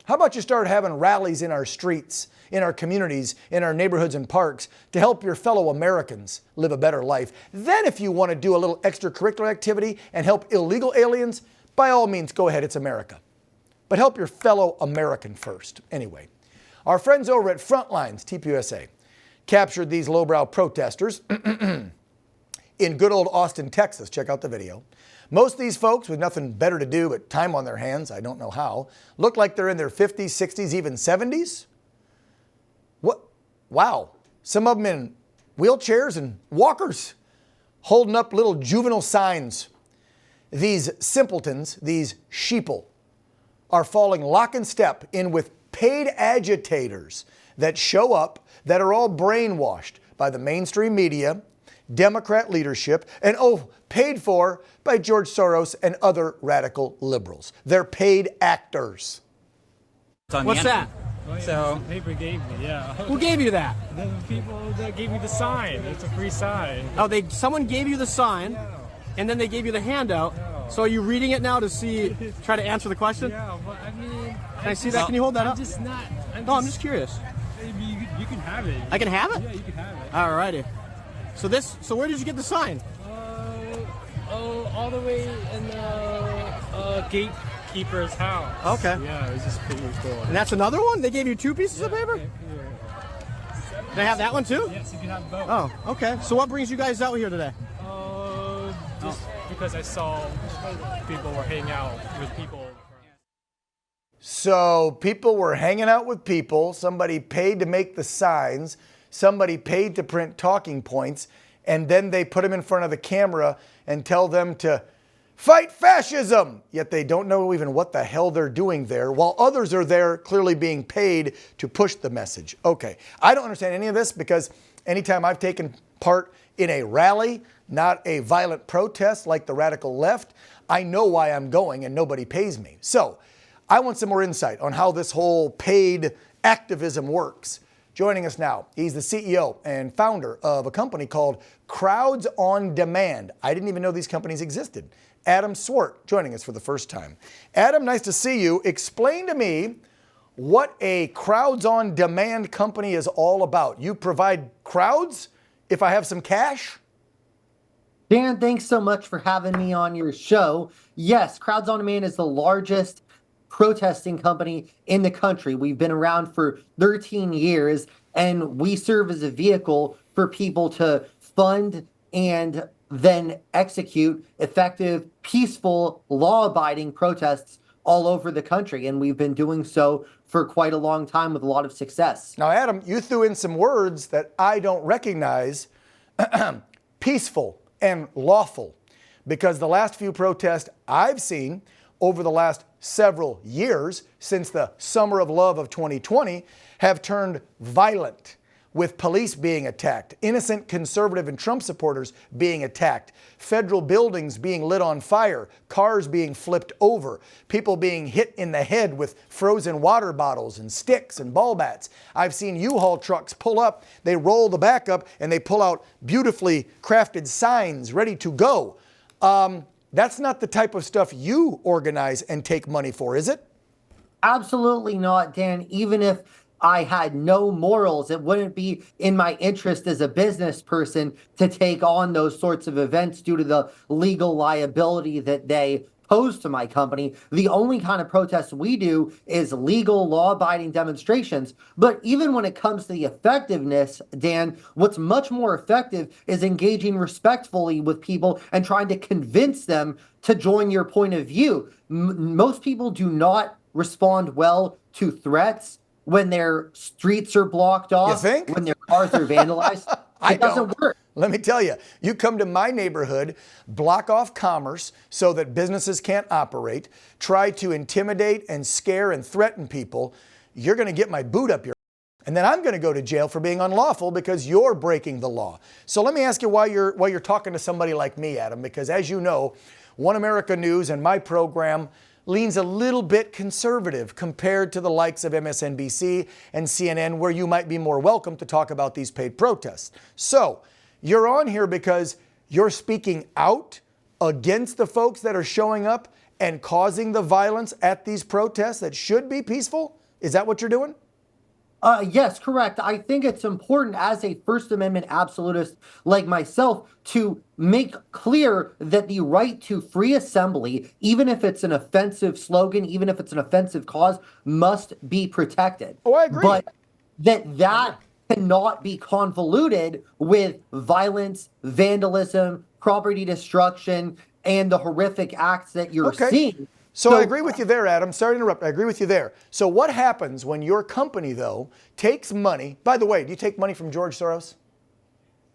How about you start having rallies in our streets, in our communities, in our neighborhoods and parks to help your fellow Americans live a better life? Then if you want to do a little extracurricular activity and help illegal aliens, by all means, go ahead, it's America. But help your fellow American first. Anyway, our friends over at Frontlines, TPUSA, captured these lowbrow protesters in good old Austin, Texas. Check out the video. Most of these folks with nothing better to do but time on their hands, I don't know how, look like they're in their 50s, 60s, even 70s. What? Wow. Some of them in wheelchairs and walkers, holding up little juvenile signs. These simpletons, these sheeple, are falling lock and step in with paid agitators that show up, that are all brainwashed by the mainstream media, Democrat leadership, and paid for by George Soros and other radical liberals. They're paid actors. What's that? So paper gave me, yeah. Who gave you that? The people that gave me the sign. It's a free sign. Oh, someone gave you the sign, and then they gave you the handout. So are you reading it now to try to answer the question? Yeah, but I mean... Can I see that? Can you hold that up? I'm just curious. You can have it. I can have it? Yeah, you can have it. All righty. So where did you get the sign? All the way in the gatekeeper's house. Okay. Yeah, it was just pretty cool. And that's another one? They gave you 2 pieces of paper? Yeah. Can I have that one too? Yes, you can have both. Oh, okay. So what brings you guys out here today? Just because I saw people were hanging out with people. So people were hanging out with people, somebody paid to make the signs, somebody paid to print talking points, and then they put them in front of the camera and tell them to fight fascism. Yet they don't know even what the hell they're doing there, while others are there clearly being paid to push the message. Okay, I don't understand any of this because anytime I've taken part in a rally, not a violent protest like the radical left, I know why I'm going and nobody pays me. So I want some more insight on how this whole paid activism works. Joining us now, he's the CEO and founder of a company called Crowds on Demand. I didn't even know these companies existed. Adam Swart joining us for the first time. Adam, nice to see you. Explain to me what a Crowds on Demand company is all about. You provide crowds if I have some cash? Dan, thanks so much for having me on your show. Yes, Crowds on Demand is the largest protesting company in the country. We've been around for 13 years, and we serve as a vehicle for people to fund and then execute effective, peaceful, law-abiding protests all over the country. And we've been doing so for quite a long time with a lot of success. Now, Adam, you threw in some words that I don't recognize. Peaceful and lawful, because the last few protests I've seen over the last several years since the summer of love of 2020 have turned violent, with police being attacked, innocent conservative and Trump supporters being attacked, federal buildings being lit on fire, cars being flipped over, people being hit in the head with frozen water bottles and sticks and ball bats. I've seen U-Haul trucks pull up, they roll the back up, and they pull out beautifully crafted signs ready to go. That's not the type of stuff you organize and take money for, is it? Absolutely not, Dan. Even if I had no morals, it wouldn't be in my interest as a business person to take on those sorts of events due to the legal liability that they pose to my company. The only kind of protest we do is legal, law-abiding demonstrations. But even when it comes to the effectiveness, Dan, what's much more effective is engaging respectfully with people and trying to convince them to join your point of view. Most people do not respond well to threats when their streets are blocked off, when their cars are vandalized. It doesn't work. Let me tell you, you come to my neighborhood, block off commerce so that businesses can't operate, try to intimidate and scare and threaten people, you're going to get my boot up your and then I'm going to go to jail for being unlawful because you're breaking the law. So let me ask you why you're talking to somebody like me, Adam, because as you know, One America News and my program leans a little bit conservative compared to the likes of MSNBC and CNN, where you might be more welcome to talk about these paid protests. So you're on here because you're speaking out against the folks that are showing up and causing the violence at these protests that should be peaceful? Is that what you're doing? Yes, correct. I think it's important as a First Amendment absolutist like myself to make clear that the right to free assembly, even if it's an offensive slogan, even if it's an offensive cause, must be protected. Oh, I agree. But that cannot be convoluted with violence, vandalism, property destruction, and the horrific acts that you're seeing. So I agree with you there, Adam. Sorry to interrupt. I agree with you there. So what happens when your company, though, takes money? By the way, do you take money from George Soros?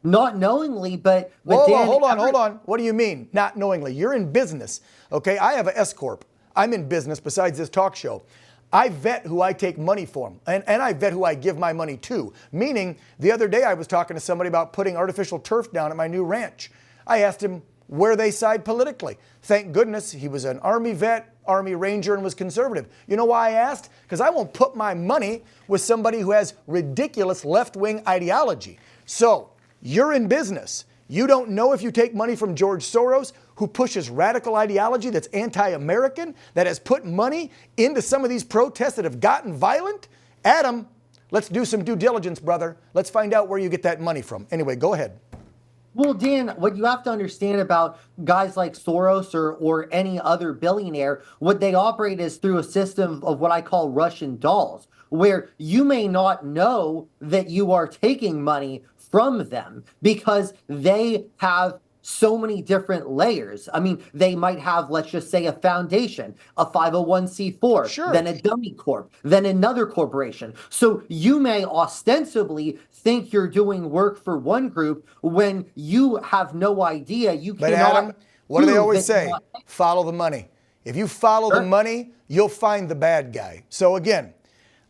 Not knowingly, but Whoa, Dan, hold on. What do you mean, not knowingly? You're in business, okay? I have an S Corp. I'm in business besides this talk show. I vet who I take money from, and I vet who I give my money to. Meaning, the other day I was talking to somebody about putting artificial turf down at my new ranch. I asked him where they side politically. Thank goodness he was an Army vet, Army Ranger, and was conservative. You know why I asked? Because I won't put my money with somebody who has ridiculous left-wing ideology. So, you're in business. You don't know if you take money from George Soros, who pushes radical ideology that's anti-American, that has put money into some of these protests that have gotten violent? Adam, let's do some due diligence, brother. Let's find out where you get that money from. Anyway, go ahead. Well, Dan, what you have to understand about guys like Soros or any other billionaire, what they operate is through a system of what I call Russian dolls, where you may not know that you are taking money from them because they have so many different layers. I mean, they might have, let's just say, a foundation, a 501c4, Sure. then a dummy corp, then another corporation. So you may ostensibly think you're doing work for one group when you have no idea. You But cannot. Adam, what do they always say? Not- Follow the money. If you follow the money, you'll find the bad guy. So again,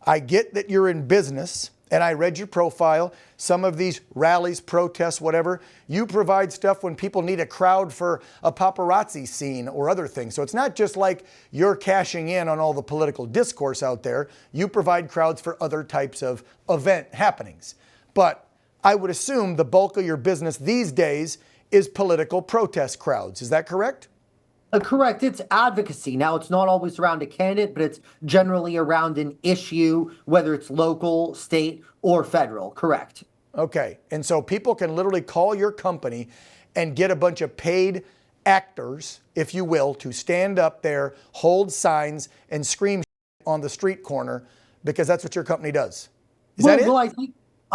I get that you're in business, and I read your profile. Some of these rallies, protests, whatever, you provide stuff when people need a crowd for a paparazzi scene or other things. So it's not just like you're cashing in on all the political discourse out there. You provide crowds for other types of event happenings. But I would assume the bulk of your business these days is political protest crowds. Is that correct? Correct. It's advocacy. Now, it's not always around a candidate, but it's generally around an issue, whether it's local, state, or federal. Correct. Okay. And so people can literally call your company and get a bunch of paid actors, if you will, to stand up there, hold signs, and scream on the street corner because that's what your company does. Is that it? Well,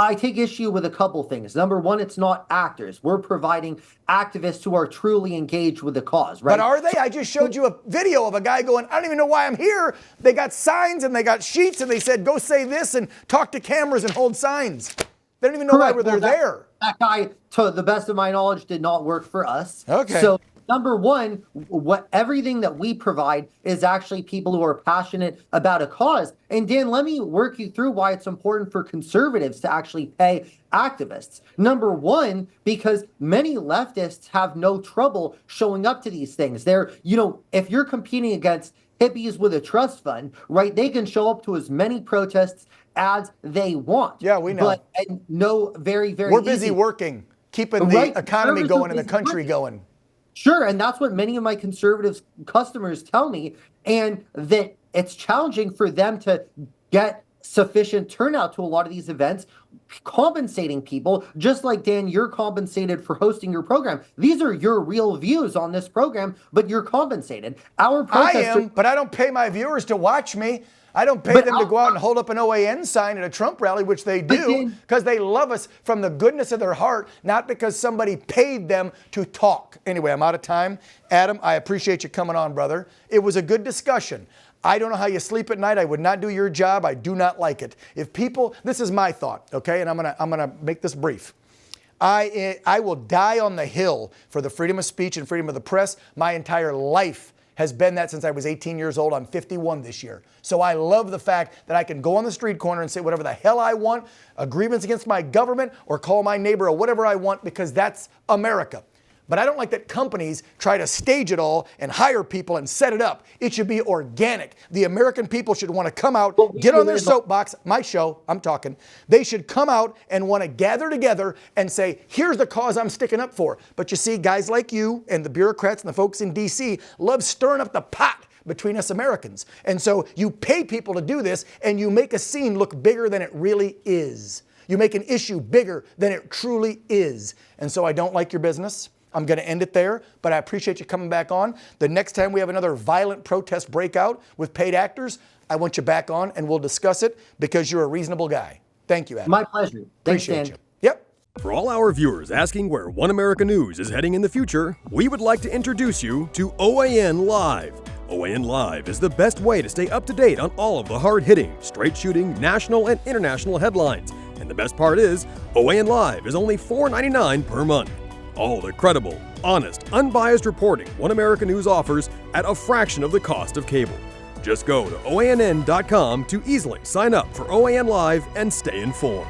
I take issue with a couple things. Number one, it's not actors. We're providing activists who are truly engaged with the cause, right? But are they? I just showed you a video of a guy going, I don't even know why I'm here. They got signs and they got sheets and they said, go say this and talk to cameras and hold signs. They don't even know why they're there. That guy, to the best of my knowledge, did not work for us. Okay. So number one, everything that we provide is actually people who are passionate about a cause. And Dan, let me work you through why it's important for conservatives to actually pay activists. Number one, because many leftists have no trouble showing up to these things. If you're competing against hippies with a trust fund, right, they can show up to as many protests as they want. Yeah, we know. Very, very We're busy easy. working, keeping the economy going and the country going. Sure, and that's what many of my conservative customers tell me, and that it's challenging for them to get sufficient turnout to a lot of these events, compensating people, just like, Dan, you're compensated for hosting your program. These are your real views on this program, but you're compensated. I am, but I don't pay my viewers to watch me. I don't pay them to go out and hold up an OAN sign at a Trump rally, which they do because they love us from the goodness of their heart, not because somebody paid them to talk. Anyway, I'm out of time. Adam, I appreciate you coming on, brother. It was a good discussion. I don't know how you sleep at night. I would not do your job. I do not like it. This is my thought, okay? And I'm gonna make this brief. I will die on the hill for the freedom of speech and freedom of the press. My entire life has been that since I was 18 years old. I'm 51 this year. So I love the fact that I can go on the street corner and say whatever the hell I want, grievance against my government, or call my neighbor or whatever I want, because that's America. But I don't like that companies try to stage it all and hire people and set it up. It should be organic. The American people should want to come out, get on their soapbox, my show, I'm talking. They should come out and want to gather together and say, here's the cause I'm sticking up for. But you see, guys like you and the bureaucrats and the folks in DC love stirring up the pot between us Americans. And so you pay people to do this and you make a scene look bigger than it really is. You make an issue bigger than it truly is. And so I don't like your business. I'm going to end it there, but I appreciate you coming back on. The next time we have another violent protest breakout with paid actors, I want you back on and we'll discuss it because you're a reasonable guy. Thank you, Adam. My pleasure. Thanks, Appreciate Dan. you. Yep. For all our viewers asking where One America News is heading in the future, we would like to introduce you to OAN Live. OAN Live is the best way to stay up to date on all of the hard-hitting, straight-shooting, national and international headlines. And the best part is, OAN Live is only $4.99 per month. All the credible, honest, unbiased reporting One America News offers at a fraction of the cost of cable. Just go to OANN.com to easily sign up for OAN Live and stay informed.